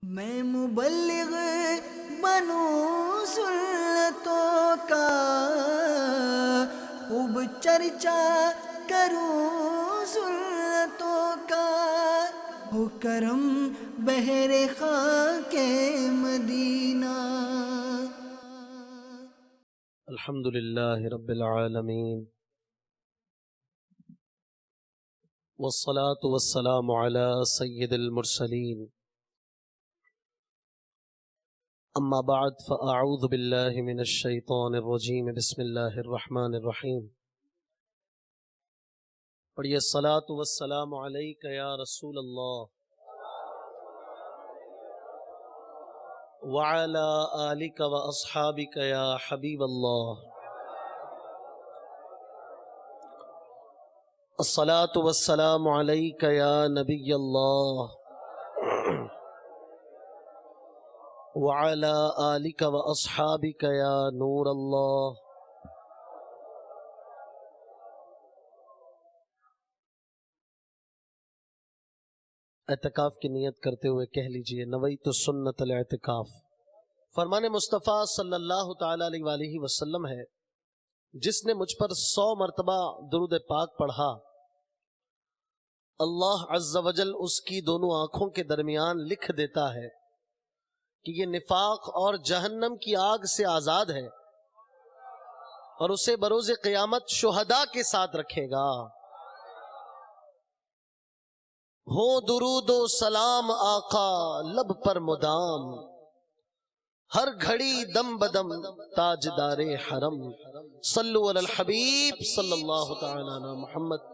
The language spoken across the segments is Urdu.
میں مبلغ بنوں سنتوں کا، خوب چرچا کروں سنتوں کا، ہو کرم بہر خاک مدینہ۔ الحمد للہ رب العالمین، والصلاة والسلام علی سید المرسلین، اما بعد فاعوذ باللہ من الشیطان الرجیم، بسم اللہ الرحمن الرحیم۔ پڑھیے الصلاة والسلام علیک یا رسول اللہ وعلی آلک واصحابک یا حبیب اللہ۔ الصلاة والسلام علیک یا نبی اللہ وعلی آلک واصحابک یا نور اللہ۔ اعتکاف کی نیت کرتے ہوئے کہہ لیجئے نویت سنت الاعتکاف۔ فرمان مصطفیٰ صلی اللہ تعالی علیہ وآلہ وسلم ہے، جس نے مجھ پر 100 مرتبہ درود پاک پڑھا، اللہ عز و جل اس کی دونوں آنکھوں کے درمیان لکھ دیتا ہے کہ یہ نفاق اور جہنم کی آگ سے آزاد ہے، اور اسے بروز قیامت شہداء کے ساتھ رکھے گا۔ ہو درود و سلام آقا لب پر مدام، ہر گھڑی دم بدم تاجدار حرم، صلو علی الحبیب صلی اللہ تعالی علی محمد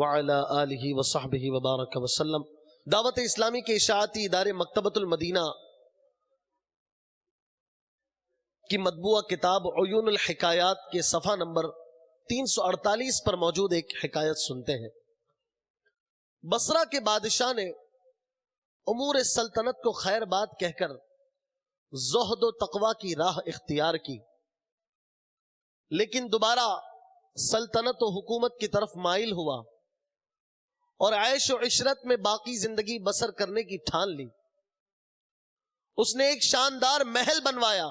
وعلی آلہ وصحبہ وبارک وسلم۔ دعوت اسلامی کے اشاعتی ادارے مکتبۃ المدینہ کی مطبوعہ کتاب عیون الحکایات کے صفحہ نمبر 348 پر موجود ایک حکایت سنتے ہیں۔ بصرہ کے بادشاہ نے امور سلطنت کو خیر بات کہہ کر زہد و تقوی کی راہ اختیار کی، لیکن دوبارہ سلطنت و حکومت کی طرف مائل ہوا اور عیش و عشرت میں باقی زندگی بسر کرنے کی ٹھان لی۔ اس نے ایک شاندار محل بنوایا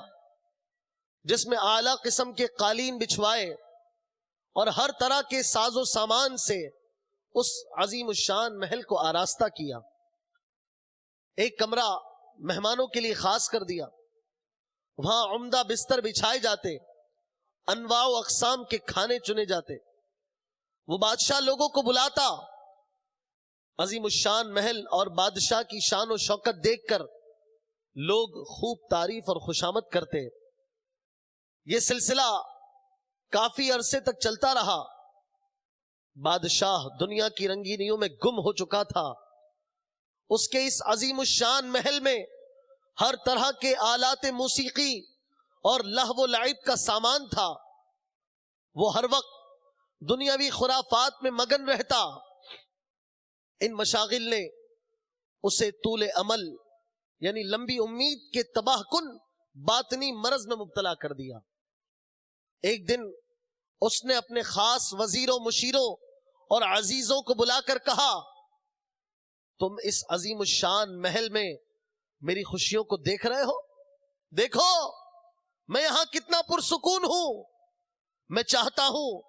جس میں اعلیٰ قسم کے قالین بچھوائے اور ہر طرح کے ساز و سامان سے اس عظیم الشان محل کو آراستہ کیا۔ ایک کمرہ مہمانوں کے لیے خاص کر دیا، وہاں عمدہ بستر بچھائے جاتے، انواع و اقسام کے کھانے چنے جاتے۔ وہ بادشاہ لوگوں کو بلاتا، عظیم الشان محل اور بادشاہ کی شان و شوکت دیکھ کر لوگ خوب تعریف اور خوشامد کرتے۔ یہ سلسلہ کافی عرصے تک چلتا رہا۔ بادشاہ دنیا کی رنگینیوں میں گم ہو چکا تھا۔ اس کے اس عظیم الشان محل میں ہر طرح کے آلات موسیقی اور لہو و لعب کا سامان تھا۔ وہ ہر وقت دنیاوی خرافات میں مگن رہتا۔ ان مشاغل نے اسے طول عمل یعنی لمبی امید کے تباہ کن باطنی مرض میں مبتلا کر دیا۔ ایک دن اس نے اپنے خاص وزیروں، مشیروں اور عزیزوں کو بلا کر کہا، تم اس عظیم الشان محل میں میری خوشیوں کو دیکھ رہے ہو؟ دیکھو میں یہاں کتنا پرسکون ہوں۔ میں چاہتا ہوں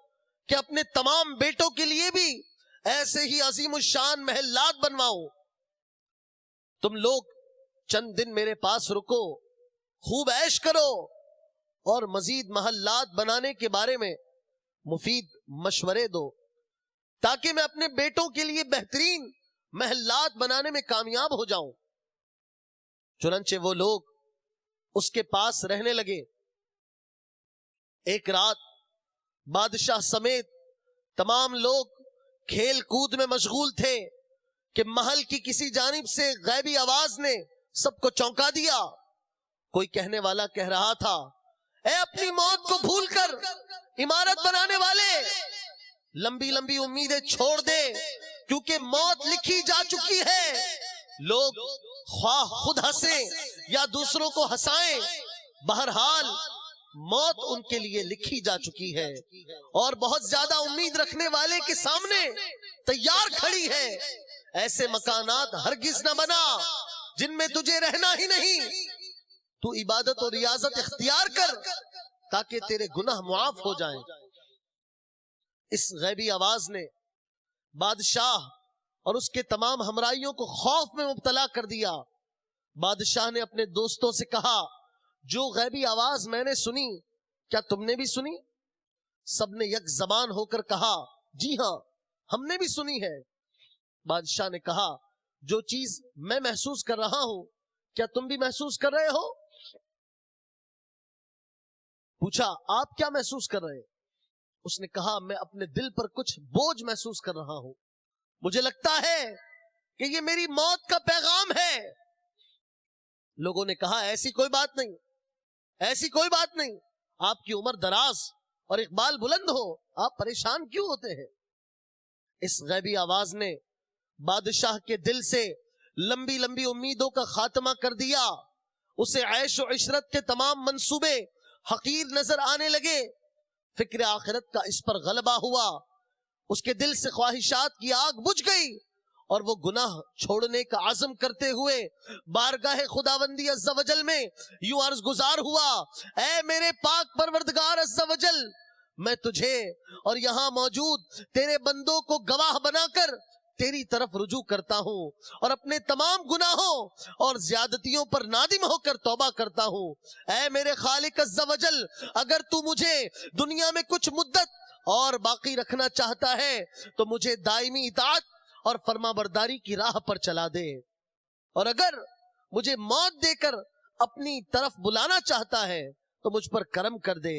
کہ اپنے تمام بیٹوں کے لیے بھی ایسے ہی عظیم الشان محلات بنواؤں۔ تم لوگ چند دن میرے پاس رکو، خوب عیش کرو اور مزید محلات بنانے کے بارے میں مفید مشورے دو، تاکہ میں اپنے بیٹوں کے لیے بہترین محلات بنانے میں کامیاب ہو جاؤں۔ چنانچہ وہ لوگ اس کے پاس رہنے لگے۔ ایک رات بادشاہ سمیت تمام لوگ کھیل کود میں مشغول تھے کہ محل کی کسی جانب سے غیبی آواز نے سب کو چونکا دیا۔ کوئی کہنے والا کہہ رہا تھا، اے اپنی موت کو بھول کر عمارت بنانے والے، لمبی لمبی امیدیں چھوڑ دے، کیونکہ موت لکھی جا چکی ہے۔ لوگ خواہ خود ہنسیں یا دوسروں کو ہنسائیں، بہرحال موت ان کے لیے لکھی جا چکی ہے، اور بہت زیادہ امید رکھنے والے کے سامنے تیار کھڑی ہے۔ ایسے مکانات ہرگز نہ بنا جن میں تجھے رہنا ہی نہیں، تو عبادت اور ریاضت اختیار کر تاکہ تیرے گناہ معاف ہو جائیں۔ اس غیبی آواز نے بادشاہ اور اس کے تمام ہمراہیوں کو خوف میں مبتلا کر دیا۔ بادشاہ نے اپنے دوستوں سے کہا، جو غیبی آواز میں نے سنی کیا تم نے بھی سنی؟ سب نے یک زبان ہو کر کہا، جی ہاں ہم نے بھی سنی ہے۔ بادشاہ نے کہا، جو چیز میں محسوس کر رہا ہوں کیا تم بھی محسوس کر رہے ہو؟ پوچھا، آپ کیا محسوس کر رہے؟ اس نے کہا، میں اپنے دل پر کچھ بوجھ محسوس کر رہا ہوں، مجھے لگتا ہے کہ یہ میری موت کا پیغام ہے۔ لوگوں نے کہا، ایسی کوئی بات نہیں، ایسی کوئی بات نہیں، آپ کی عمر دراز اور اقبال بلند ہو، آپ پریشان کیوں ہوتے ہیں؟ اس غیبی آواز نے بادشاہ کے دل سے لمبی لمبی امیدوں کا خاتمہ کر دیا۔ اسے عیش و عشرت کے تمام منصوبے حقیر نظر آنے لگے۔ فکر آخرت کا اس پر غلبہ ہوا، اس کے دل سے خواہشات کی آگ بجھ گئی اور وہ گناہ چھوڑنے کا عزم کرتے ہوئے بارگاہ خداوندی عز و جل میں یوں عرض گزار ہوا، اے میرے پاک پروردگار عز و جل، میں تجھے اور یہاں موجود تیرے بندوں کو گواہ بنا کر تیری طرف رجوع کرتا ہوں اور اپنے تمام گناہوں اور زیادتیوں پر نادم ہو کر توبہ کرتا ہوں۔ اے میرے خالق عز و جل، اگر تو مجھے دنیا میں کچھ مدت اور باقی رکھنا چاہتا ہے تو مجھے دائمی اطاعت اور فرما برداری کی راہ پر چلا دے، اور اگر مجھے موت دے کر اپنی طرف بلانا چاہتا ہے تو مجھ پر کرم کر دے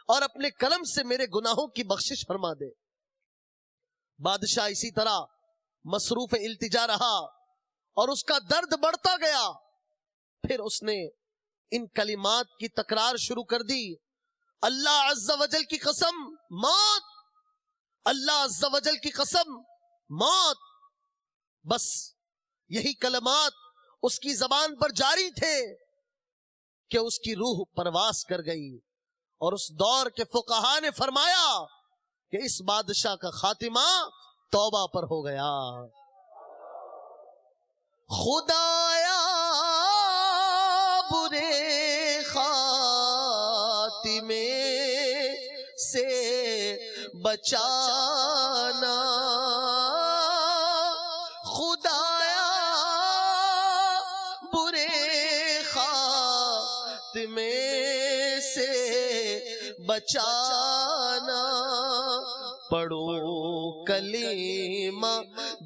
اور اپنے کرم سے میرے گناہوں کی بخشش فرما دے۔ بادشاہ اسی طرح مصروف التجا رہا اور اس کا درد بڑھتا گیا۔ پھر اس نے ان کلمات کی تکرار شروع کر دی، اللہ عز و جل کی قسم موت، اللہ عز و جل کی قسم موت۔ بس یہی کلمات اس کی زبان پر جاری تھے کہ اس کی روح پرواز کر گئی، اور اس دور کے فقہا نے فرمایا کہ اس بادشاہ کا خاتمہ توبہ پر ہو گیا۔ خدایا برے خاتمے سے بچانا، خدایا برے خاتمے سے بچانا، پڑھو کلمہ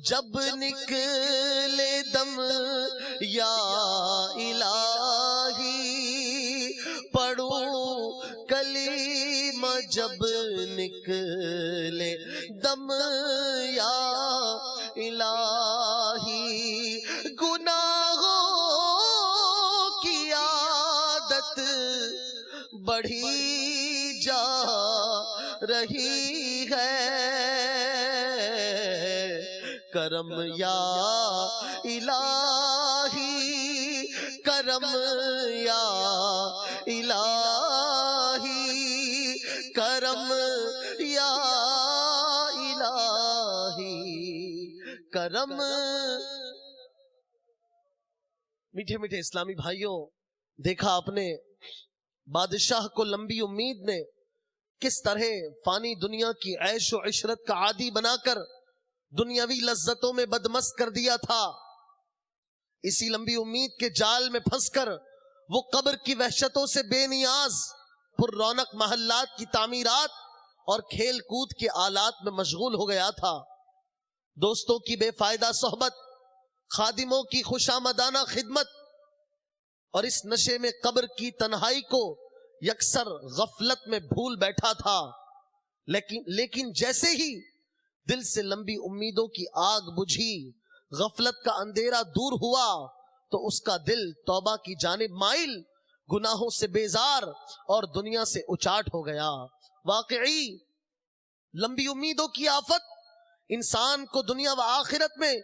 جب نکلے دم یا الہی، پڑھو کلمہ جب نکلے دم یا الہی، گناہوں کی عادت بڑھی جا رہی ہے، کرم یا الہی، کرم یا الہی، کرم یا الہی، کرم۔ میٹھے میٹھے اسلامی بھائیوں، دیکھا آپ نے بادشاہ کو لمبی امید نے کس طرح فانی دنیا کی عیش و عشرت کا عادی بنا کر دنیاوی لذتوں میں بدمست کر دیا تھا۔ اسی لمبی امید کے جال میں پھنس کر وہ قبر کی وحشتوں سے بے نیاز پر رونق محلات کی تعمیرات اور کھیل کود کے آلات میں مشغول ہو گیا تھا۔ دوستوں کی بے فائدہ صحبت، خادموں کی خوشامدانہ خدمت اور اس نشے میں قبر کی تنہائی کو یکسر غفلت میں بھول بیٹھا تھا۔ لیکن جیسے ہی دل سے لمبی امیدوں کی آگ بجھی، غفلت کا اندھیرا دور ہوا، تو اس کا دل توبہ کی جانب مائل، گناہوں سے بیزار اور دنیا سے اچاٹ ہو گیا۔ واقعی لمبی امیدوں کی آفت انسان کو دنیا و آخرت میں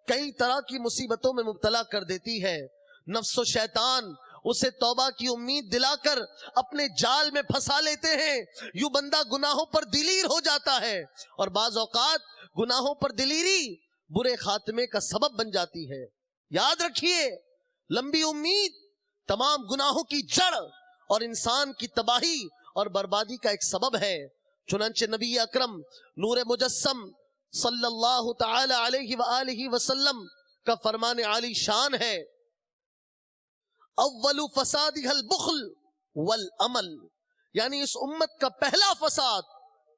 کئی طرح کی مصیبتوں میں مبتلا کر دیتی ہے۔ نفس و شیطان اسے توبہ کی امید دلا کر اپنے جال میں پھنسا لیتے ہیں، یوں بندہ گناہوں پر دلیر ہو جاتا ہے، اور بعض اوقات گناہوں پر دلیری برے خاتمے کا سبب بن جاتی ہے۔ یاد رکھیے، لمبی امید تمام گناہوں کی جڑ اور انسان کی تباہی اور بربادی کا ایک سبب ہے. چنانچہ نبی اکرم نور مجسم صلی اللہ تعالی علیہ وآلہ وسلم کا فرمان عالی شان ہے، اول فسادها البخل والعمل، یعنی اس امت کا پہلا فساد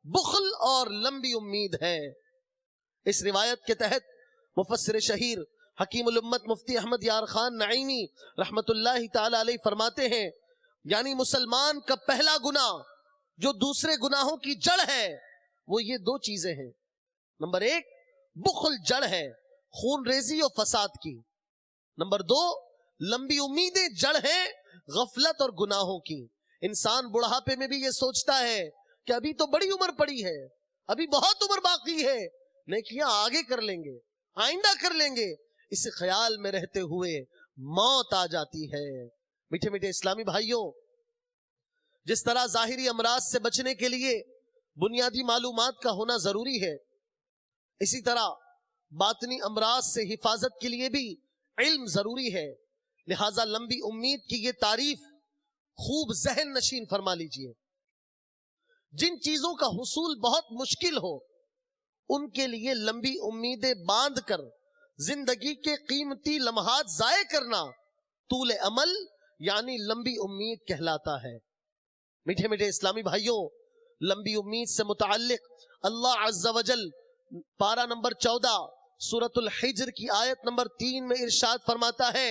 بخل اور لمبی امید ہے. اس روایت کے تحت مفسر شہیر حکیم الامت مفتی احمد یار خان نعیمی رحمت اللہ تعالی علیہ فرماتے ہیں، یعنی مسلمان کا پہلا گناہ جو دوسرے گناہوں کی جڑ ہے وہ یہ دو چیزیں ہیں. نمبر ایک بخل جڑ ہے خون ریزی اور فساد کی. نمبر دو لمبی امیدیں جڑ ہیں غفلت اور گناہوں کی. انسان بڑھاپے میں بھی یہ سوچتا ہے کہ ابھی تو بڑی عمر پڑی ہے، ابھی بہت عمر باقی ہے، نیکیاں آگے کر لیں گے، آئندہ کر لیں گے. اس خیال میں رہتے ہوئے موت آ جاتی ہے. میٹھے میٹھے اسلامی بھائیوں، جس طرح ظاہری امراض سے بچنے کے لیے بنیادی معلومات کا ہونا ضروری ہے، اسی طرح باطنی امراض سے حفاظت کے لیے بھی علم ضروری ہے. لہٰذا لمبی امید کی یہ تعریف خوب ذہن نشین فرما لیجئے. جن چیزوں کا حصول بہت مشکل ہو ان کے لیے لمبی امیدیں باندھ کر زندگی کے قیمتی لمحات ضائع کرنا طول عمل یعنی لمبی امید کہلاتا ہے. میٹھے میٹھے اسلامی بھائیوں، لمبی امید سے متعلق اللہ عز و جل پارہ نمبر 14 سورۃ الحجر کی آیت نمبر 3 میں ارشاد فرماتا ہے،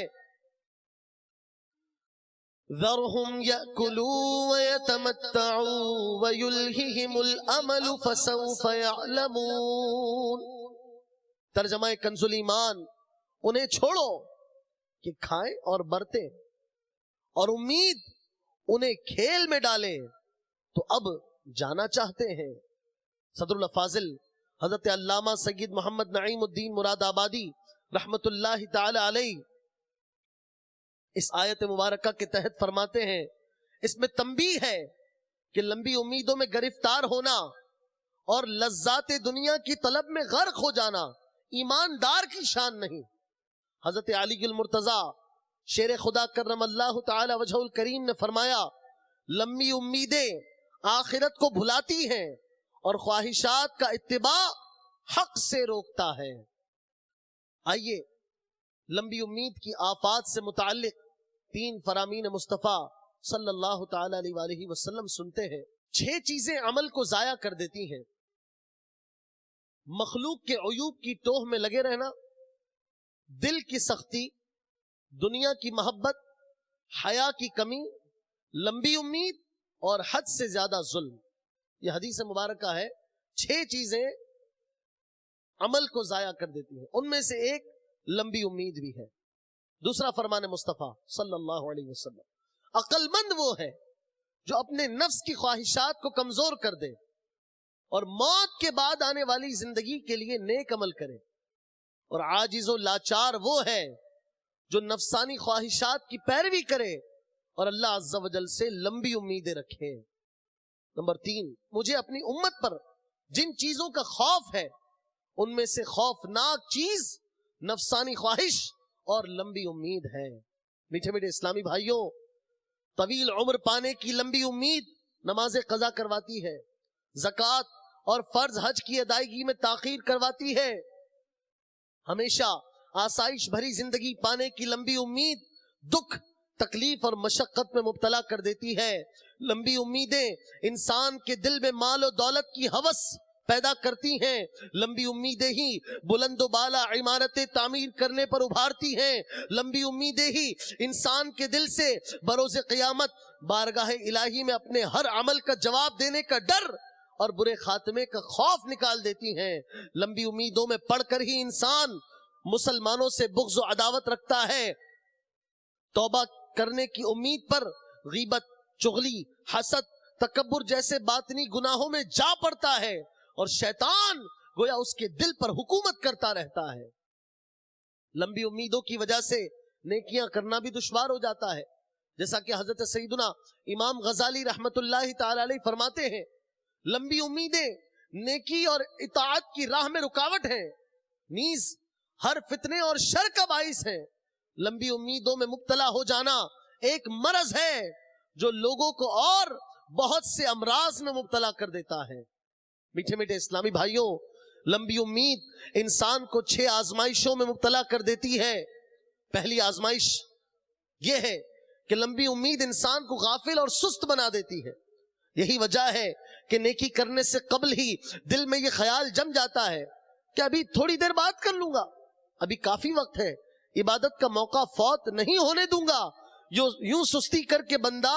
ذرهم يأكلوا ويتمتعوا ويلههم الأمل فسوف يعلمون. ترجمہ کنز الایمان، انہیں چھوڑو کہ کھائیں اور برتیں، اور امید انہیں کھیل میں ڈالے تو اب جانا چاہتے ہیں. صدر الفاضل حضرت علامہ سید محمد نعیم الدین مراد آبادی رحمت اللہ تعالی علیہ اس آیت مبارکہ کے تحت فرماتے ہیں، اس میں تنبیہ ہے کہ لمبی امیدوں میں گرفتار ہونا اور لذات دنیا کی طلب میں غرق ہو جانا ایماندار کی شان نہیں. حضرت علی المرتضی شیر خدا کرم اللہ تعالی وجہ الکریم نے فرمایا، لمبی امیدیں آخرت کو بھلاتی ہیں اور خواہشات کا اتباع حق سے روکتا ہے. آئیے لمبی امید کی آفات سے متعلق 3 فرامین مصطفیٰ صلی اللہ تعالی علیہ وآلہ وسلم سنتے ہیں. 6 چیزیں عمل کو ضائع کر دیتی ہیں. مخلوق کے عیوب کی ٹوہ میں لگے رہنا، دل کی سختی، دنیا کی محبت، حیا کی کمی، لمبی امید اور حد سے زیادہ ظلم. یہ حدیث مبارکہ ہے. 6 چیزیں عمل کو ضائع کر دیتی ہیں، ان میں سے ایک لمبی امید بھی ہے. دوسرا فرمان مصطفیٰ صلی اللہ علیہ وسلم، عقل مند وہ ہے جو اپنے نفس کی خواہشات کو کمزور کر دے اور موت کے بعد آنے والی زندگی کے لیے نیک عمل کرے. اور عاجز و لاچار وہ ہے جو نفسانی خواہشات کی پیروی کرے اور اللہ عز و جل سے لمبی امیدیں رکھے. نمبر 3، مجھے اپنی امت پر جن چیزوں کا خوف ہے ان میں سے خوفناک چیز نفسانی خواہش اور لمبی امید ہے. میٹھے میٹھے اسلامی بھائیوں، طویل عمر پانے کی لمبی امید نماز قضا کرواتی ہے، زکوٰۃ اور فرض حج کی ادائیگی میں تاخیر کرواتی ہے. ہمیشہ آسائش بھری زندگی پانے کی لمبی امید دکھ، تکلیف اور مشقت میں مبتلا کر دیتی ہے. لمبی امیدیں انسان کے دل میں مال و دولت کی ہوس پیدا کرتی ہیں. لمبی امیدیں ہی بلند و بالا عمارتیں تعمیر کرنے پر ابھارتی ہیں. لمبی امیدیں ہی انسان کے دل سے بروز قیامت بارگاہ الہی میں اپنے ہر عمل کا جواب دینے کا ڈر اور برے خاتمے کا خوف نکال دیتی ہیں. لمبی امیدوں میں پڑھ کر ہی انسان مسلمانوں سے بغض و عداوت رکھتا ہے. توبہ کرنے کی امید پر غیبت، چغلی، حسد، تکبر جیسے باطنی گناہوں میں جا پڑتا ہے اور شیطان گویا اس کے دل پر حکومت کرتا رہتا ہے. لمبی امیدوں کی وجہ سے نیکیاں کرنا بھی دشوار ہو جاتا ہے، جیسا کہ حضرت سیدنا امام غزالی رحمت اللہ تعالی علیہ فرماتے ہیں، لمبی امیدیں نیکی اور اطاعت کی راہ میں رکاوٹ ہیں، نیز ہر فتنے اور شر کا باعث ہیں. لمبی امیدوں میں مبتلا ہو جانا ایک مرض ہے جو لوگوں کو اور بہت سے امراض میں مبتلا کر دیتا ہے۔ میٹھے میٹھے اسلامی بھائیوں، لمبی امید انسان کو 6 آزمائشوں میں مبتلا کر دیتی ہے۔ پہلی آزمائش یہ ہے کہ لمبی امید انسان کو غافل اور سست بنا دیتی ہے۔ یہی وجہ ہے کہ نیکی کرنے سے قبل ہی دل میں یہ خیال جم جاتا ہے کہ ابھی تھوڑی دیر بعد کر لوں گا، ابھی کافی وقت ہے، عبادت کا موقع فوت نہیں ہونے دوں گا۔ یوں سستی کر کے بندہ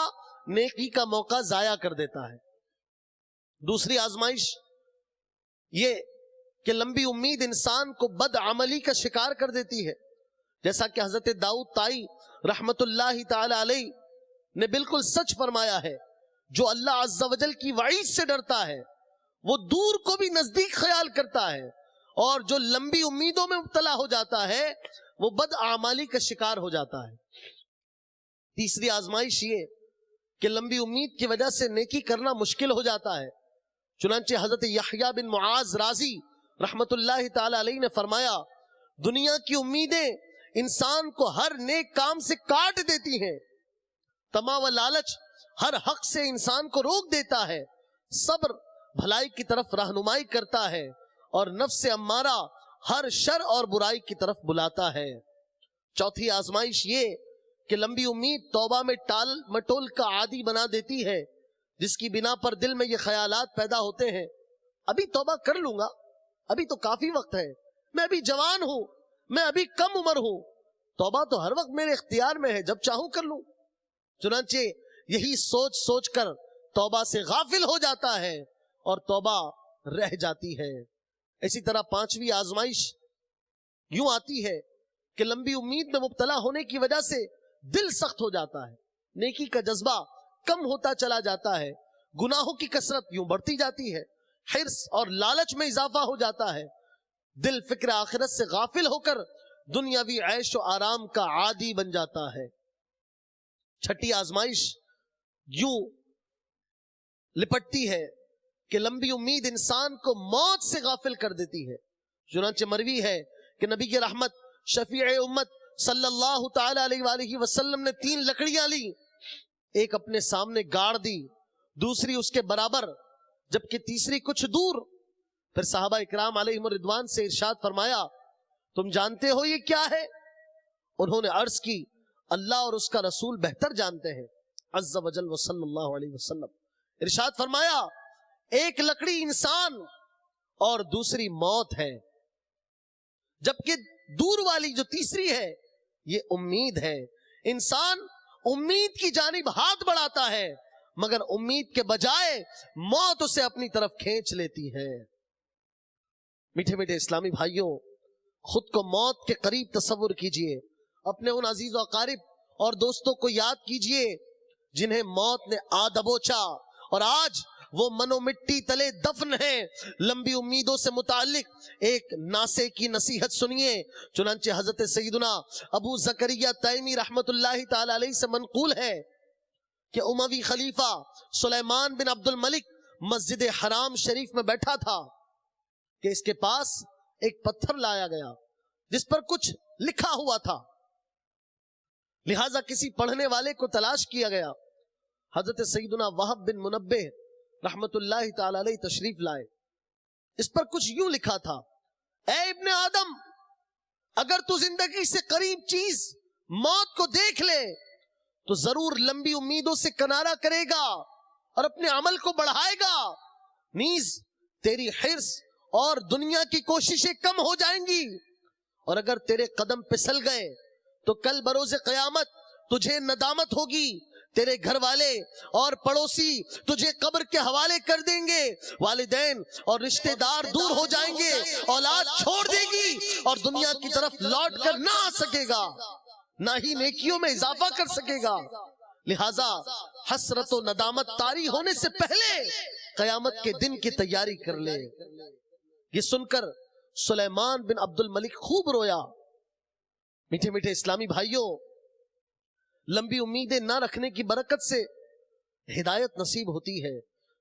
نیکی کا موقع ضائع کر دیتا ہے۔ دوسری آزمائش یہ کہ لمبی امید انسان کو بد عملی کا شکار کر دیتی ہے، جیسا کہ حضرت داؤد طائی رحمت اللہ تعالی علیہ نے بالکل سچ فرمایا ہے، جو اللہ عز و جل کی وعید سے ڈرتا ہے وہ دور کو بھی نزدیک خیال کرتا ہے، اور جو لمبی امیدوں میں مبتلا ہو جاتا ہے وہ بد اعمالی کا شکار ہو جاتا ہے۔ تیسری آزمائش یہ کہ لمبی امید کی وجہ سے نیکی کرنا مشکل ہو جاتا ہے۔ چنانچہ حضرت یحییٰ بن معاذ رازی رحمت اللہ تعالی علیہ نے فرمایا، دنیا کی امیدیں انسان کو ہر نیک کام سے کاٹ دیتی ہیں، طمع و لالچ ہر حق سے انسان کو روک دیتا ہے، صبر بھلائی کی طرف رہنمائی کرتا ہے، اور نفس امارہ ہر شر اور برائی کی طرف بلاتا ہے۔ چوتھی آزمائش یہ کہ لمبی امید توبہ میں ٹال مٹول کا عادی بنا دیتی ہے، جس کی بنا پر دل میں یہ خیالات پیدا ہوتے ہیں، ابھی توبہ کر لوں گا، ابھی تو کافی وقت ہے، میں ابھی جوان ہوں، میں ابھی کم عمر ہوں، توبہ تو ہر وقت میرے اختیار میں ہے، جب چاہوں کر لوں۔ چنانچہ یہی سوچ سوچ کر توبہ سے غافل ہو جاتا ہے اور توبہ رہ جاتی ہے۔ اسی طرح پانچویں آزمائش یوں آتی ہے کہ لمبی امید میں مبتلا ہونے کی وجہ سے دل سخت ہو جاتا ہے، نیکی کا جذبہ کم ہوتا چلا جاتا ہے، گناہوں کی کثرت یوں بڑھتی جاتی ہے، حرص اور لالچ میں اضافہ ہو جاتا ہے، دل فکر آخرت سے غافل ہو کر دنیاوی عیش و آرام کا عادی بن جاتا ہے۔ چھٹی آزمائش یوں لپٹتی ہے کہ لمبی امید انسان کو موت سے غافل کر دیتی ہے۔ چنانچہ مروی ہے کہ نبی کی رحمت شفیع امت صلی اللہ تعالی علیہ وآلہ وسلم نے 3 لکڑیاں لی، ایک اپنے سامنے گاڑ دی، دوسری اس کے برابر، جبکہ تیسری کچھ دور۔ پھر صحابہ اکرام علیہم الرضوان سے ارشاد فرمایا، تم جانتے ہو یہ کیا ہے؟ انہوں نے عرض کی، اللہ اور اس کا رسول بہتر جانتے ہیں عز و جل صلی اللہ علیہ وسلم۔ ارشاد فرمایا، ایک لکڑی انسان اور دوسری موت ہے، جبکہ دور والی جو تیسری ہے یہ امید ہے۔ انسان امید کی جانب ہاتھ بڑھاتا ہے، مگر امید کے بجائے موت اسے اپنی طرف کھینچ لیتی ہے۔ میٹھے میٹھے اسلامی بھائیوں، خود کو موت کے قریب تصور کیجئے، اپنے ان عزیز و اقارب اور دوستوں کو یاد کیجئے جنہیں موت نے آ دبوچا اور آج وہ منو مٹی تلے دفن ہیں۔ لمبی امیدوں سے متعلق ایک ناسے کی نصیحت سنیے۔ چنانچہ حضرت سیدنا ابو زکریا تیمی رحمت اللہ تعالی علیہ سے منقول ہے کہ اموی خلیفہ سلیمان بن عبد الملک مسجد حرام شریف میں بیٹھا تھا کہ اس کے پاس ایک پتھر لایا گیا جس پر کچھ لکھا ہوا تھا، لہذا کسی پڑھنے والے کو تلاش کیا گیا۔ حضرت سیدنا وہب بن منبہ رحمت اللہ تعالی علیہ تشریف لائے۔ اس پر کچھ یوں لکھا تھا، اے ابن آدم، اگر تو زندگی سے قریب چیز موت کو دیکھ لے تو ضرور لمبی امیدوں سے کنارہ کرے گا اور اپنے عمل کو بڑھائے گا، نیز تیری حرص اور دنیا کی کوششیں کم ہو جائیں گی، اور اگر تیرے قدم پھسل گئے تو کل بروز قیامت تجھے ندامت ہوگی، تیرے گھر والے اور پڑوسی تجھے قبر کے حوالے کر دیں گے، والدین اور رشتہ دار دور ہو جائیں گے، اولاد چھوڑ دے گی اور دنیا کی طرف لوٹ کر نہ آ سکے گا، نہ ہی نیکیوں میں اضافہ کر سکے گا، لہٰذا حسرت و ندامت طاری ہونے سے پہلے قیامت کے دن کی تیاری کر لے۔ یہ سن کر سلیمان بن عبد الملک خوب رویا۔ میٹھے میٹھے اسلامی بھائیوں، لمبی امیدیں نہ رکھنے کی برکت سے ہدایت نصیب ہوتی ہے۔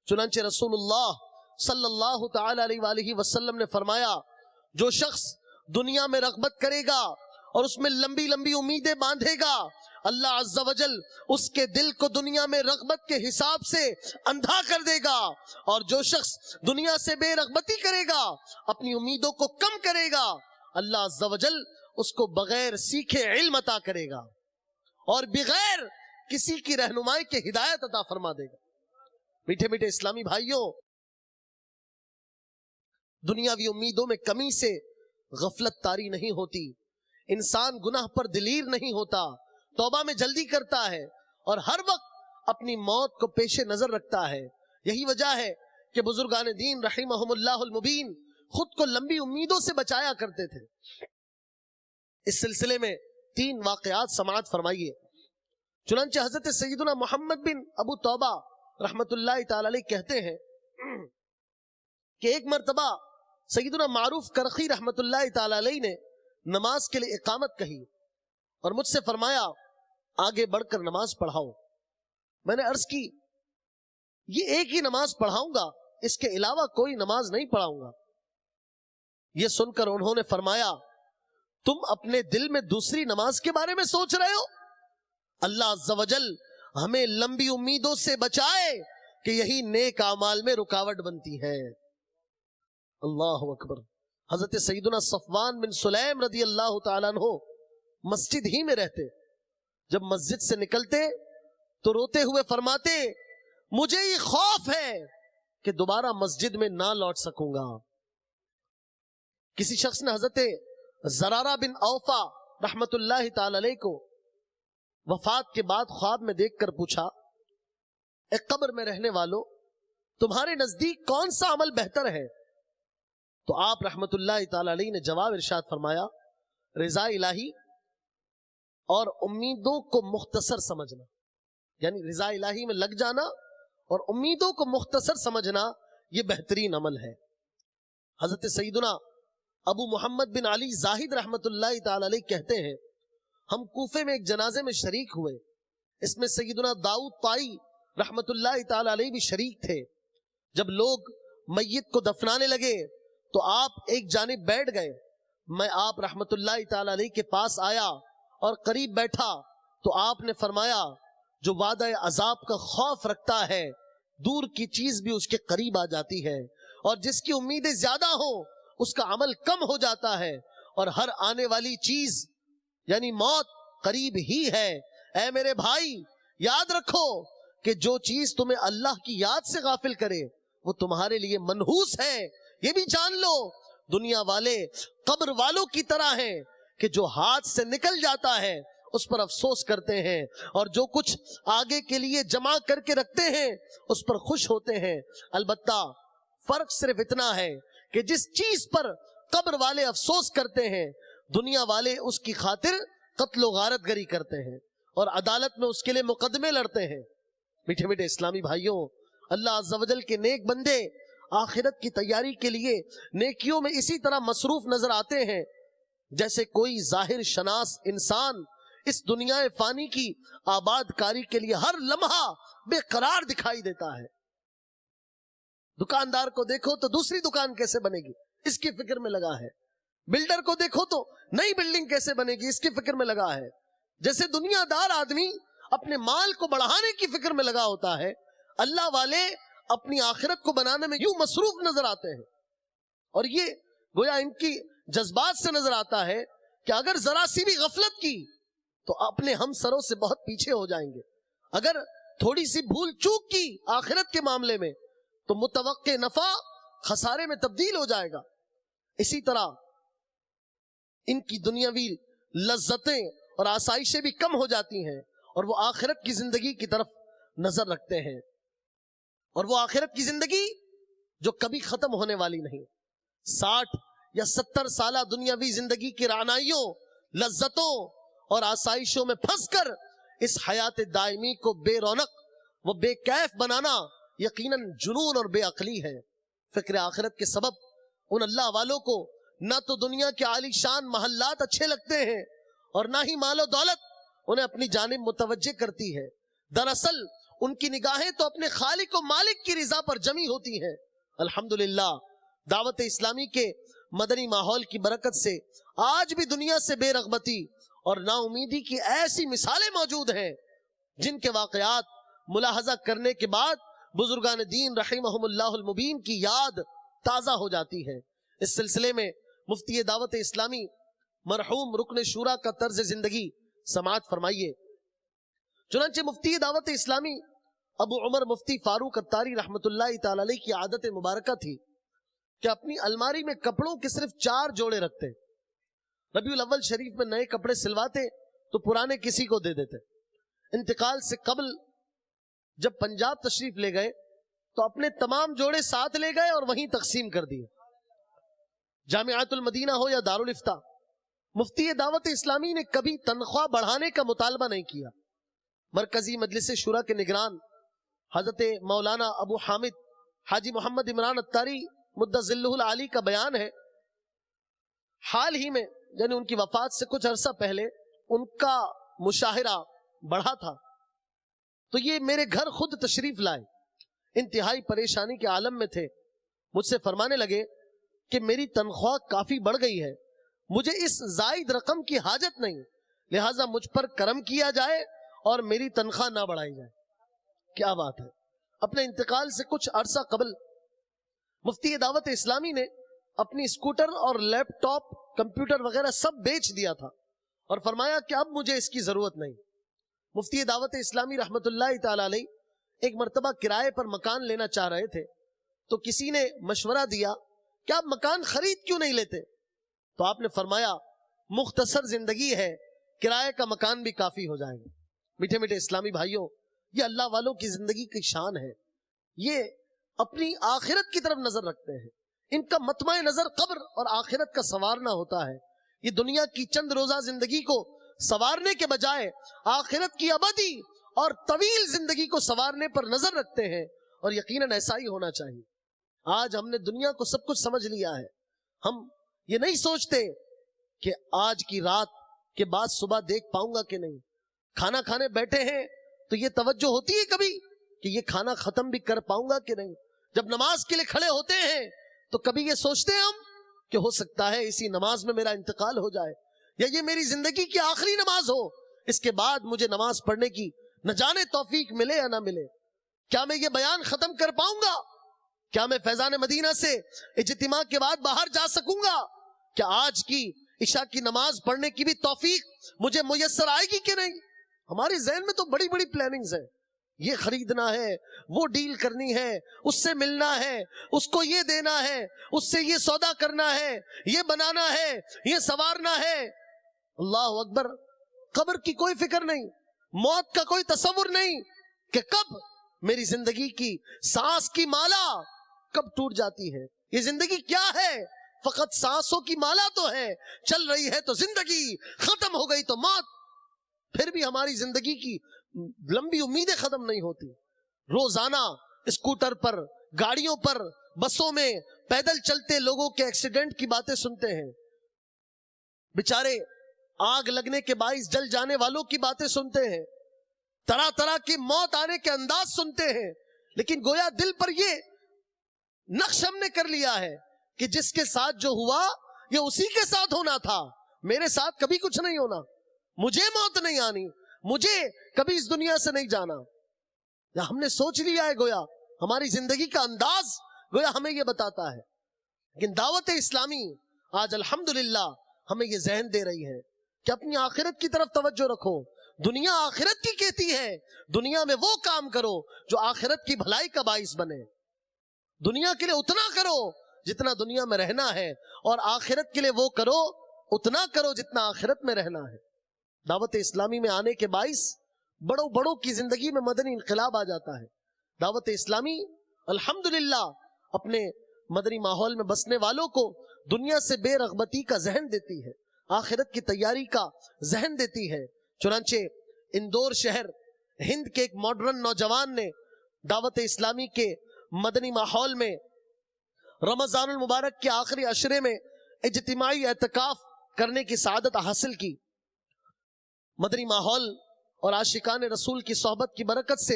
چنانچہ رسول اللہ صلی اللہ تعالی علیہ وآلہ وسلم نے فرمایا، جو شخص دنیا میں رغبت کرے گا اور اس میں لمبی لمبی امیدیں باندھے گا، اللہ عز و جل اس کے دل کو دنیا میں رغبت کے حساب سے اندھا کر دے گا، اور جو شخص دنیا سے بے رغبتی کرے گا، اپنی امیدوں کو کم کرے گا، اللہ عز و جل اس کو بغیر سیکھے علم عطا کرے گا اور بغیر کسی کی رہنمائی کے ہدایت عطا فرما دے گا۔ میٹھے میٹھے اسلامی بھائیوں، دنیاوی امیدوں میں کمی سے غفلت طاری نہیں ہوتی، انسان گناہ پر دلیر نہیں ہوتا، توبہ میں جلدی کرتا ہے اور ہر وقت اپنی موت کو پیش نظر رکھتا ہے۔ یہی وجہ ہے کہ بزرگان دین رحمہم اللہ المبین خود کو لمبی امیدوں سے بچایا کرتے تھے۔ اس سلسلے میں 3 واقعات سماعت فرمائیے۔ چنانچہ حضرت سیدنا محمد بن ابو توبہ رحمت اللہ تعالی علیہ کہتے ہیں کہ ایک مرتبہ سیدنا معروف کرخی رحمت اللہ تعالی علیہ نے نماز کے لیے اقامت کہی اور مجھ سے فرمایا آگے بڑھ کر نماز پڑھاؤ۔ میں نے عرض کی یہ ایک ہی نماز پڑھاؤں گا، اس کے علاوہ کوئی نماز نہیں پڑھاؤں گا۔ یہ سن کر انہوں نے فرمایا تم اپنے دل میں دوسری نماز کے بارے میں سوچ رہے ہو؟ اللہ عز و جل ہمیں لمبی امیدوں سے بچائے کہ یہی نیک اعمال میں رکاوٹ بنتی ہے۔ اللہ اکبر۔ حضرت سیدنا صفوان بن سلیم رضی اللہ تعالیٰ عنہ مسجد ہی میں رہتے، جب مسجد سے نکلتے تو روتے ہوئے فرماتے مجھے یہ خوف ہے کہ دوبارہ مسجد میں نہ لوٹ سکوں گا۔ کسی شخص نے حضرت زرارہ بن اوفا رحمت اللہ تعالی علیہ کو وفات کے بعد خواب میں دیکھ کر پوچھا اے قبر میں رہنے والوں، تمہارے نزدیک کون سا عمل بہتر ہے؟ تو آپ رحمت اللہ تعالی علیہ نے جواب ارشاد فرمایا رضا الہی اور امیدوں کو مختصر سمجھنا، یعنی رضا الہی میں لگ جانا اور امیدوں کو مختصر سمجھنا یہ بہترین عمل ہے۔ حضرت سیدنا ابو محمد بن علی زاہد رحمت اللہ تعالی علیہ کہتے ہیں ہم کوفے میں ایک جنازے میں شریک ہوئے، اس میں سیدنا داؤد طائی رحمت اللہ تعالی علیہ بھی شریک تھے۔ جب لوگ میت کو دفنانے لگے تو آپ ایک جانب بیٹھ گئے، میں آپ رحمت اللہ تعالی علیہ کے پاس آیا اور قریب بیٹھا تو آپ نے فرمایا جو وعدہ عذاب کا خوف رکھتا ہے دور کی چیز بھی اس کے قریب آ جاتی ہے، اور جس کی امیدیں زیادہ ہوں اس کا عمل کم ہو جاتا ہے، اور ہر آنے والی چیز یعنی موت قریب ہی ہے۔ اے میرے بھائی یاد رکھو کہ جو چیز تمہیں اللہ کی یاد سے غافل کرے وہ تمہارے لیے منحوس ہے۔ یہ بھی جان لو دنیا والے قبر والوں کی طرح ہیں کہ جو ہاتھ سے نکل جاتا ہے اس پر افسوس کرتے ہیں، اور جو کچھ آگے کے لیے جمع کر کے رکھتے ہیں اس پر خوش ہوتے ہیں۔ البتہ فرق صرف اتنا ہے کہ جس چیز پر قبر والے افسوس کرتے ہیں دنیا والے اس کی خاطر قتل و غارت گری کرتے ہیں اور عدالت میں اس کے لیے مقدمے لڑتے ہیں۔ میٹھے میٹھے اسلامی بھائیوں، اللہ عز و جل کے نیک بندے آخرت کی تیاری کے لیے نیکیوں میں اسی طرح مصروف نظر آتے ہیں جیسے کوئی ظاہر شناس انسان اس دنیا فانی کی آباد کاری کے لیے ہر لمحہ بے قرار دکھائی دیتا ہے۔ دکاندار کو دیکھو تو دوسری دکان کیسے بنے گی اس کی فکر میں لگا ہے، بلڈر کو دیکھو تو نئی بلڈنگ کیسے بنے گی اس کی فکر میں لگا ہے۔ جیسے دنیا دار آدمی اپنے مال کو بڑھانے کی فکر میں لگا ہوتا ہے، اللہ والے اپنی آخرت کو بنانے میں یوں مصروف نظر آتے ہیں، اور یہ گویا ان کی جذبات سے نظر آتا ہے کہ اگر ذرا سی بھی غفلت کی تو اپنے ہم سروں سے بہت پیچھے ہو جائیں گے، اگر تھوڑی سی بھول چوک کی آخرت کے معاملے میں تو متوقع نفع خسارے میں تبدیل ہو جائے گا۔ اسی طرح ان کی دنیاوی لذتیں اور آسائشیں بھی کم ہو جاتی ہیں اور وہ آخرت کی زندگی کی طرف نظر رکھتے ہیں، اور وہ آخرت کی زندگی جو کبھی ختم ہونے والی نہیں، 60 یا 70 سالہ دنیاوی زندگی کی رعنائیوں، لذتوں اور آسائشوں میں پھنس کر اس حیات دائمی کو بے رونق و بے کیف بنانا یقیناً جنون اور بے عقلی ہے۔ فکر آخرت کے سبب ان اللہ والوں کو نہ تو دنیا کے عالی شان محلات اچھے لگتے ہیں اور نہ ہی مال و دولت انہیں اپنی جانب متوجہ کرتی ہے۔ دراصل ان کی نگاہیں تو اپنے خالق و مالک کی رضا پر جمی ہوتی ہیں۔ الحمدللہ دعوت اسلامی کے مدنی ماحول کی برکت سے آج بھی دنیا سے بے رغبتی اور نا امیدی کی ایسی مثالیں موجود ہیں جن کے واقعات ملاحظہ کرنے کے بعد بزرگان دین رحمہم اللہ المبین کی یاد تازہ ہو جاتی ہے۔ اس سلسلے میں مفتی دعوت اسلامی مرحوم رکن شورا کا طرز زندگی سماعت فرمائیے۔ چنانچہ مفتی دعوت اسلامی ابو عمر مفتی فاروق اتاری رحمت اللہ تعالی علیہ کی عادت مبارکہ تھی کہ اپنی الماری میں کپڑوں کے صرف 4 جوڑے رکھتے۔ ربیع الاول شریف میں نئے کپڑے سلواتے تو پرانے کسی کو دے دیتے۔ انتقال سے قبل جب پنجاب تشریف لے گئے تو اپنے تمام جوڑے ساتھ لے گئے اور وہیں تقسیم کر دیے۔ جامعۃ المدینہ ہو یا دارالفتہ، مفتی دعوت اسلامی نے کبھی تنخواہ بڑھانے کا مطالبہ نہیں کیا۔ مرکزی مجلس شورا کے نگران حضرت مولانا ابو حامد حاجی محمد عمران اتاری مدہ ظلہ العالی کا بیان ہے، حال ہی میں یعنی ان کی وفات سے کچھ عرصہ پہلے ان کا مشاہرہ بڑھا تھا تو یہ میرے گھر خود تشریف لائے، انتہائی پریشانی کے عالم میں تھے۔ مجھ سے فرمانے لگے کہ میری تنخواہ کافی بڑھ گئی ہے، مجھے اس زائد رقم کی حاجت نہیں، لہٰذا مجھ پر کرم کیا جائے اور میری تنخواہ نہ بڑھائی جائے۔ کیا بات ہے! اپنے انتقال سے کچھ عرصہ قبل مفتی دعوت اسلامی نے اپنی اسکوٹر اور لیپ ٹاپ کمپیوٹر وغیرہ سب بیچ دیا تھا اور فرمایا کہ اب مجھے اس کی ضرورت نہیں۔ مفتی دعوت اسلامی رحمت اللہ تعالی علیہ ایک مرتبہ کرائے پر مکان لینا چاہ رہے تھے تو کسی نے مشورہ دیا کہ آپ مکان خرید کیوں نہیں لیتے؟ تو آپ نے فرمایا مختصر زندگی ہے، کرائے کا مکان بھی کافی ہو جائے گا۔ میٹھے میٹھے اسلامی بھائیوں، یہ اللہ والوں کی زندگی کی شان ہے، یہ اپنی آخرت کی طرف نظر رکھتے ہیں، ان کا مطمع نظر قبر اور آخرت کا سنوارنا ہوتا ہے۔ یہ دنیا کی چند روزہ زندگی کو سنوارنے کے بجائے آخرت کی ابدی اور طویل زندگی کو سنوارنے پر نظر رکھتے ہیں، اور یقیناً ایسا ہی ہونا چاہیے۔ آج ہم نے دنیا کو سب کچھ سمجھ لیا ہے، ہم یہ نہیں سوچتے کہ آج کی رات کے بعد صبح دیکھ پاؤں گا کہ نہیں۔ کھانا کھانے بیٹھے ہیں تو یہ توجہ ہوتی ہے کبھی کہ یہ کھانا ختم بھی کر پاؤں گا کہ نہیں؟ جب نماز کے لیے کھڑے ہوتے ہیں تو کبھی یہ سوچتے ہیں ہم کہ ہو سکتا ہے اسی نماز میں میرا انتقال ہو جائے، یا یہ میری زندگی کی آخری نماز ہو، اس کے بعد مجھے نماز پڑھنے کی نہ جانے توفیق ملے یا نہ ملے، کیا میں یہ بیان ختم کر پاؤں گا؟ کیا میں فیضان مدینہ سے اجتماع کے بعد باہر جا سکوں گا؟ کیا آج کی عشاء کی نماز پڑھنے کی بھی توفیق مجھے میسر آئے گی کہ نہیں؟ ہمارے ذہن میں تو بڑی بڑی پلاننگز ہیں، یہ خریدنا ہے، وہ ڈیل کرنی ہے، اس سے ملنا ہے، اس کو یہ دینا ہے، اس سے یہ سودا کرنا ہے، یہ بنانا ہے، یہ سنوارنا ہے۔ اللہ اکبر! قبر کی کوئی فکر نہیں، موت کا کوئی تصور نہیں کہ کب میری زندگی کی سانس کی مالا کب ٹوٹ جاتی ہے۔ یہ زندگی کیا ہے؟ فقط سانسوں کی مالا تو ہے، چل رہی ہے تو زندگی، ختم ہو گئی تو موت۔ پھر بھی ہماری زندگی کی لمبی امیدیں ختم نہیں ہوتی۔ روزانہ اسکوٹر پر، گاڑیوں پر، بسوں میں، پیدل چلتے لوگوں کے ایکسیڈنٹ کی باتیں سنتے ہیں، بیچارے آگ لگنے کے باعث جل جانے والوں کی باتیں سنتے ہیں، طرح طرح کی موت آنے کے انداز سنتے ہیں، لیکن گویا دل پر یہ نقش ہم نے کر لیا ہے کہ جس کے ساتھ جو ہوا یہ اسی کے ساتھ ہونا تھا، میرے ساتھ کبھی کچھ نہیں ہونا، مجھے موت نہیں آنی، مجھے کبھی اس دنیا سے نہیں جانا۔ یا ہم نے سوچ لیا ہے، گویا ہماری زندگی کا انداز گویا ہمیں یہ بتاتا ہے۔ لیکن دعوت اسلامی آج الحمدللہ ہمیں یہ ذہن دے رہی ہے کہ اپنی آخرت کی طرف توجہ رکھو، دنیا آخرت کی کہتی ہے، دنیا میں وہ کام کرو جو آخرت کی بھلائی کا باعث بنے، دنیا کے لیے اتنا کرو جتنا دنیا میں رہنا ہے، اور آخرت کے لیے وہ کرو اتنا کرو جتنا آخرت میں رہنا ہے۔ دعوت اسلامی میں آنے کے باعث بڑوں بڑوں کی زندگی میں مدنی انقلاب آ جاتا ہے۔ دعوت اسلامی الحمدللہ اپنے مدنی ماحول میں بسنے والوں کو دنیا سے بے رغبتی کا ذہن دیتی ہے، آخرت کی تیاری کا ذہن دیتی ہے۔ چنانچہ اندور شہر ہند کے ایک ماڈرن نوجوان نے دعوت اسلامی کے مدنی ماحول میں رمضان المبارک کے آخری عشرے میں اجتماعی اعتکاف کرنے کی سعادت حاصل کی۔ مدنی ماحول اور عاشقان رسول کی صحبت کی برکت سے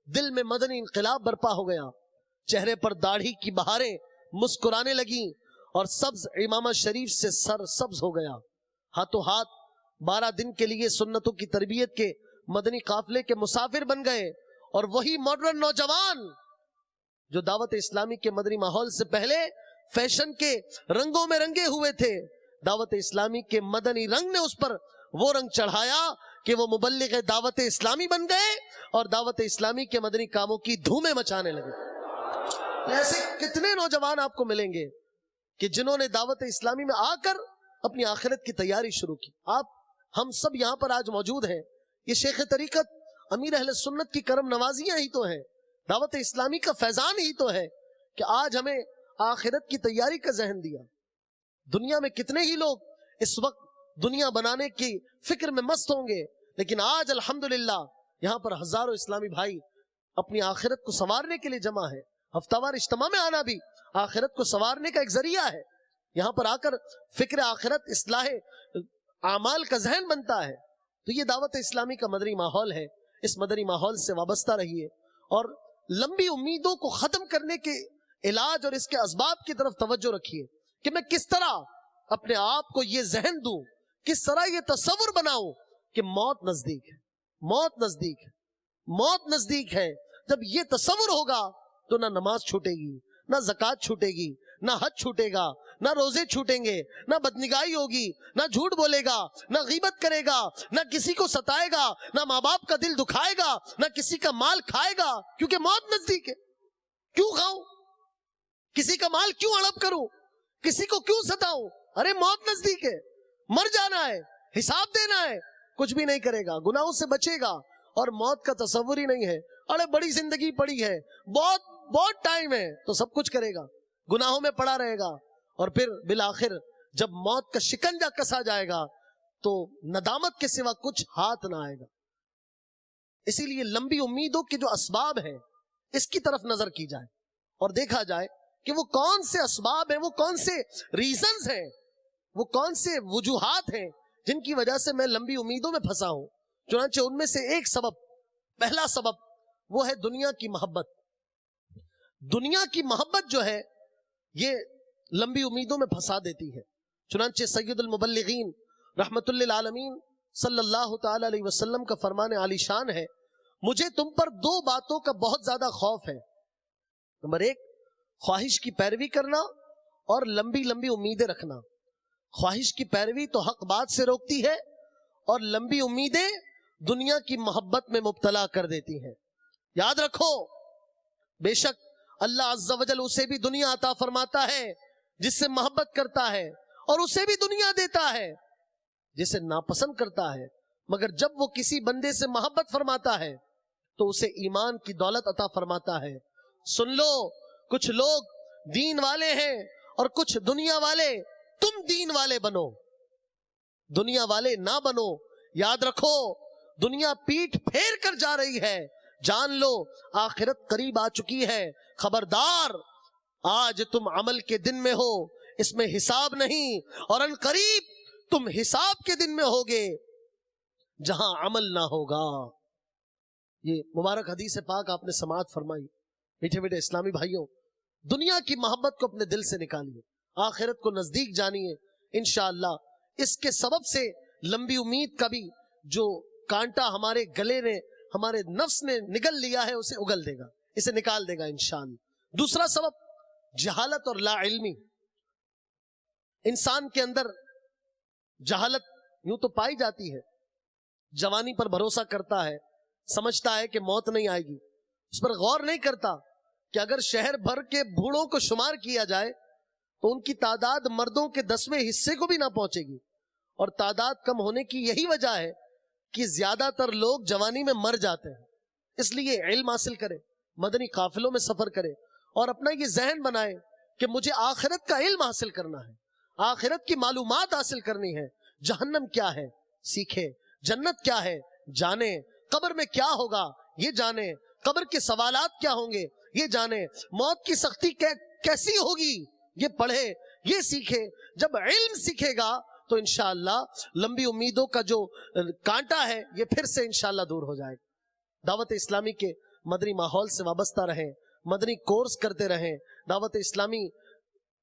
دل میں مدنی انقلاب برپا ہو گیا، چہرے پر داڑھی کی بہاریں مسکرانے لگیں اور سبز امامہ شریف سے سر سبز ہو گیا. ہاتھوں ہاتھ 12 دن کے لیے سنتوں کی تربیت کے مدنی قافلے کے مسافر بن گئے. اور وہی ماڈرن نوجوان جو دعوت اسلامی کے مدنی ماحول سے پہلے فیشن کے رنگوں میں رنگے ہوئے تھے، دعوت اسلامی کے مدنی رنگ نے اس پر وہ رنگ چڑھایا کہ وہ مبلغ دعوت اسلامی بن گئے اور دعوت اسلامی کے مدنی کاموں کی دھومیں مچانے لگے. ایسے کتنے نوجوان آپ کو ملیں گے کہ جنہوں نے دعوت اسلامی میں آ کر اپنی آخرت کی تیاری شروع کی. ہم سب یہاں پر آج موجود ہیں. یہ شیخ طریقت امیر اہل سنت کی کرم نوازیاں ہی تو ہیں، دعوت اسلامی کا فیضان ہی تو ہے کہ آج ہمیں آخرت کی تیاری کا ذہن دیا. دنیا میں کتنے ہی لوگ اس وقت دنیا بنانے کی فکر میں مست ہوں گے، لیکن آج الحمدللہ یہاں پر ہزاروں اسلامی بھائی اپنی آخرت کو سنوارنے کے لیے جمع ہے. ہفتہ وار اجتماع میں آنا بھی آخرت کو سنوارنے کا ایک ذریعہ ہے. یہاں پر آ کر فکر آخرت، اصلاح اعمال کا ذہن بنتا ہے. تو یہ دعوت اسلامی کا مدنی ماحول ہے. اس مدنی ماحول سے وابستہ رہیے اور لمبی امیدوں کو ختم کرنے کے علاج اور اس کے اسباب کی طرف توجہ رکھیے کہ میں کس طرح اپنے آپ کو یہ ذہن دوں، کس طرح یہ تصور بناؤں کہ موت نزدیک ہے، موت نزدیک ہے، موت نزدیک ہے. جب یہ تصور ہوگا تو نہ نماز چھوٹے گی، نہ زکوٰۃ چھوٹے گی، نہ حج چھوٹے گا، نہ روزے چھوٹیں گے، نہ بدنگاہی ہوگی، نہ جھوٹ بولے گا، نہ غیبت کرے گا، نہ کسی کو ستائے گا، نہ ماں باپ کا دل دکھائے گا، نہ کسی کا مال کھائے گا. کیونکہ موت نزدیک ہے. کیوں کھاؤں؟ کسی کا مال کیوں ہڑپ کروں؟ کسی کو کیوں ستاؤں؟ ارے موت نزدیک ہے، مر جانا ہے، حساب دینا ہے. کچھ بھی نہیں کرے گا، گناہوں سے بچے گا اور موت کا تصور ہی نہیں ہے. ارے بڑی زندگی پڑی ہے، بہت بہت ٹائم ہے، تو سب کچھ کرے گا، گناہوں میں پڑا رہے گا اور پھر بالآخر جب موت کا شکنجہ کسا جائے گا تو ندامت کے سوا کچھ ہاتھ نہ آئے گا. اسی لیے لمبی امیدوں کے جو اسباب ہیں اس کی طرف نظر کی جائے اور دیکھا جائے کہ وہ کون سے اسباب ہیں، وہ کون سے ریزنز ہیں، وہ کون سے وجوہات ہیں جن کی وجہ سے میں لمبی امیدوں میں پھنسا ہوں. چنانچہ ان میں سے ایک سبب، پہلا سبب وہ ہے دنیا کی محبت. دنیا کی محبت جو ہے یہ لمبی امیدوں میں پھنسا دیتی ہے. چنانچہ سید المبلغین رحمت للعالمین صلی اللہ تعالی علیہ وسلم کا فرمان عالی شان ہے، مجھے تم پر 2 باتوں کا بہت زیادہ خوف ہے. نمبر 1، خواہش کی پیروی کرنا اور لمبی لمبی امیدیں رکھنا. خواہش کی پیروی تو حق بات سے روکتی ہے اور لمبی امیدیں دنیا کی محبت میں مبتلا کر دیتی ہیں. یاد رکھو، بے شک اللہ عز و جل اسے بھی دنیا عطا فرماتا ہے جس سے محبت کرتا ہے، اور اسے بھی دنیا دیتا ہے جسے ناپسند کرتا ہے. مگر جب وہ کسی بندے سے محبت فرماتا ہے تو اسے ایمان کی دولت عطا فرماتا ہے. سن لو، کچھ لوگ دین والے ہیں اور کچھ دنیا والے. تم دین والے بنو، دنیا والے نہ بنو. یاد رکھو، دنیا پیٹھ پھیر کر جا رہی ہے. جان لو آخرت قریب آ چکی ہے. خبردار، آج تم عمل کے دن میں ہو، اس میں حساب نہیں، اور ان قریب تم حساب کے دن میں ہوگے جہاں عمل نہ ہوگا. یہ مبارک حدیث پاک آپ نے سماعت فرمائی. میٹھے میٹھے اسلامی بھائیوں، دنیا کی محبت کو اپنے دل سے نکالیے، آخرت کو نزدیک جانیے. انشاءاللہ اس کے سبب سے لمبی امید کا بھی جو کانٹا ہمارے گلے نے، ہمارے نفس نے نگل لیا ہے، اسے اگل دے گا، اسے نکال دے گا انشاءاللہ. دوسرا سبب جہالت اور لا علمی. انسان کے اندر جہالت یوں تو پائی جاتی ہے، جوانی پر بھروسہ کرتا ہے، سمجھتا ہے کہ موت نہیں آئے گی. اس پر غور نہیں کرتا کہ اگر شہر بھر کے بوڑھوں کو شمار کیا جائے تو ان کی تعداد مردوں کے 10ویں حصے کو بھی نہ پہنچے گی. اور تعداد کم ہونے کی یہی وجہ ہے کہ زیادہ تر لوگ جوانی میں مر جاتے ہیں. اس لیے علم حاصل کرے، مدنی قافلوں میں سفر کرے اور اپنا یہ ذہن بنائے کہ مجھے آخرت کا علم حاصل کرنا ہے، آخرت کی معلومات حاصل کرنی ہے. جہنم کیا ہے سیکھے، جنت کیا ہے جانے، قبر میں کیا ہوگا یہ جانے، قبر کے سوالات کیا ہوں گے یہ جانے، موت کی سختی کیسی ہوگی یہ پڑھے، یہ سیکھے. جب علم سیکھے گا تو انشاءاللہ لمبی امیدوں کا جو کانٹا ہے یہ پھر سے انشاءاللہ دور ہو جائے گا. دعوت اسلامی کے مدنی ماحول سے وابستہ رہیں، مدنی کورس کرتے رہیں. دعوت اسلامی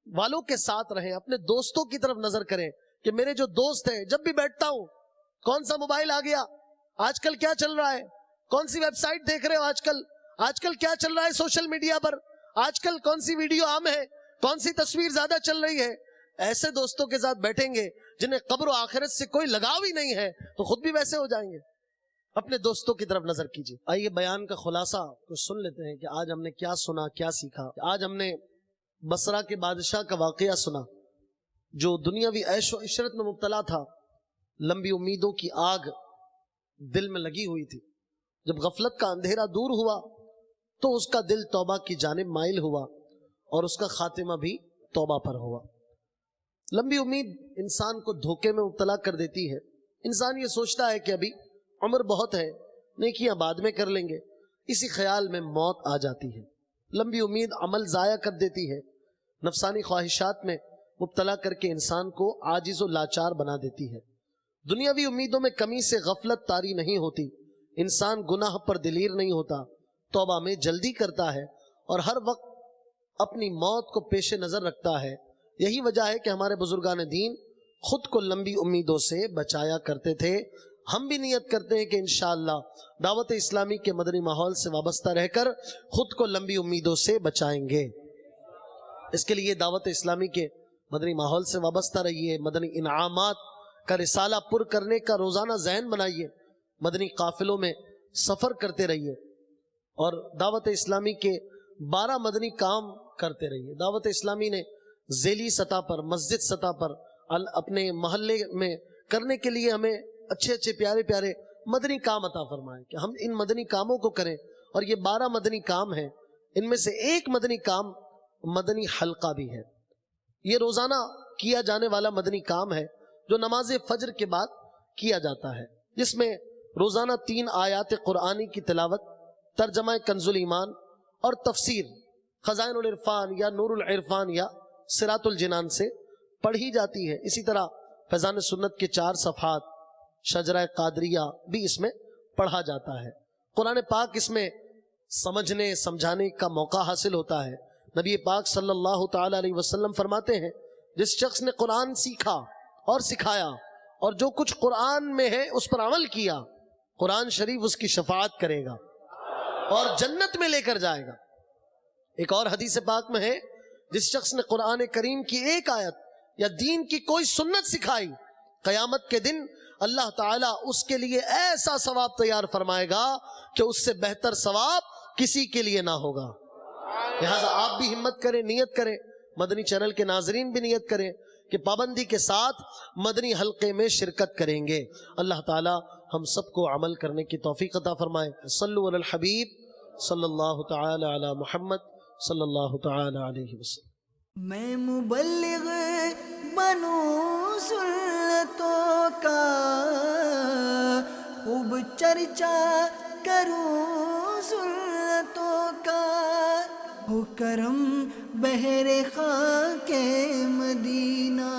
والوں کے ساتھ رہیں, اپنے دوستوں کی طرف نظر کریں کہ میرے جو دوست ہیں, جب بھی بیٹھتا ہوں کون سا موبائل آ گیا, آج کل کیا چل رہا ہے, کون سی ویب سائٹ دیکھ رہے ہو, آج کل کیا چل رہا ہے سوشل میڈیا پر, آج کل کون سی ویڈیو عام ہے, کون سی تصویر زیادہ چل رہی ہے. ایسے دوستوں کے ساتھ بیٹھیں گے جنہیں قبر و آخرت سے کوئی لگاؤ ہی نہیں ہے تو خود بھی ویسے ہو جائیں گے. اپنے دوستوں کی طرف نظر کیجیے. آئیے بیان کا خلاصہ کچھ سن لیتے ہیں کہ آج ہم نے کیا سنا, کیا سیکھا. آج ہم نے بصرہ کے بادشاہ کا واقعہ سنا جو دنیاوی عیش و عشرت میں مبتلا تھا. لمبی امیدوں کی آگ دل میں لگی ہوئی تھی. جب غفلت کا اندھیرا دور ہوا تو اس کا دل توبہ کی جانب مائل ہوا اور اس کا خاتمہ بھی توبہ پر ہوا. لمبی امید انسان کو دھوکے میں مبتلا کر دیتی ہے. انسان یہ سوچتا ہے کہ ابھی عمر بہت ہے, نیکیاں بعد میں کر لیں گے. اسی خیال میں موت آ جاتی ہے. لمبی امید عمل ضائع کر دیتی ہے, نفسانی خواہشات میں مبتلا کر کے انسان کو عاجز و لاچار بنا دیتی ہے. دنیاوی امیدوں میں کمی سے غفلت طاری نہیں ہوتی. انسان گناہ پر دلیر نہیں ہوتا, توبہ میں جلدی کرتا ہے اور ہر وقت اپنی موت کو پیش نظر رکھتا ہے. یہی وجہ ہے کہ ہمارے بزرگان دین خود کو لمبی امیدوں سے بچایا کرتے تھے. ہم بھی نیت کرتے ہیں کہ انشاءاللہ دعوت اسلامی کے مدنی ماحول سے وابستہ رہ کر خود کو لمبی امیدوں سے بچائیں گے. اس کے لیے دعوت اسلامی کے مدنی ماحول سے وابستہ رہیے. مدنی انعامات کا رسالہ پر کرنے کا روزانہ ذہن بنائیے. مدنی قافلوں میں سفر کرتے رہیے اور دعوت اسلامی کے 12 مدنی کام کرتے رہیے. دعوت اسلامی نے ذیلی سطح پر, مسجد سطح پر, اپنے محلے میں کرنے کے لیے ہمیں اچھے اچھے پیارے پیارے مدنی کام عطا فرمائے کہ ہم ان مدنی کاموں کو کریں. اور یہ 12 مدنی کام ہیں, ان میں سے ایک مدنی کام مدنی حلقہ بھی ہے. یہ روزانہ کیا جانے والا مدنی کام ہے جو نماز فجر کے بعد کیا جاتا ہے, جس میں روزانہ 3 آیات قرآنی کی تلاوت, ترجمہ کنز الایمان اور تفسیر خزائن العرفان یا نور العرفان یا صراط الجنان سے پڑھی جاتی ہے. اسی طرح فیضان سنت کے 4 صفحات شجرہ قادریہ بھی اس میں پڑھا جاتا ہے. قرآن پاک اس میں سمجھنے سمجھانے کا موقع حاصل ہوتا ہے. نبی پاک صلی اللہ تعالی علیہ وسلم فرماتے ہیں جس شخص نے قرآن سیکھا اور سکھایا اور جو کچھ قرآن میں ہے اس پر عمل کیا, قرآن شریف اس کی شفاعت کرے گا اور جنت میں لے کر جائے گا. ایک اور حدیث پاک میں ہے جس شخص نے قرآن کریم کی ایک آیت یا دین کی کوئی سنت سکھائی, قیامت کے دن اللہ تعالیٰ اس کے لیے ایسا ثواب تیار فرمائے گا کہ اس سے بہتر ثواب کسی کے لیے نہ ہوگا. لہذا آپ بھی ہمت کریں, نیت کریں, مدنی چینل کے ناظرین بھی نیت کریں کہ پابندی کے ساتھ مدنی حلقے میں شرکت کریں گے. اللہ تعالیٰ ہم سب کو عمل کرنے کی توفیق عطا فرمائے. صلو علی الحبیب صلی اللہ تعالی علی محمد صلی اللہ تعالی علیہ وسلم. میں مبلغ بنوں سنتوں کا, خوب چرچا کروں سنتوں کا, ہو کرم بہر خاک مدینہ.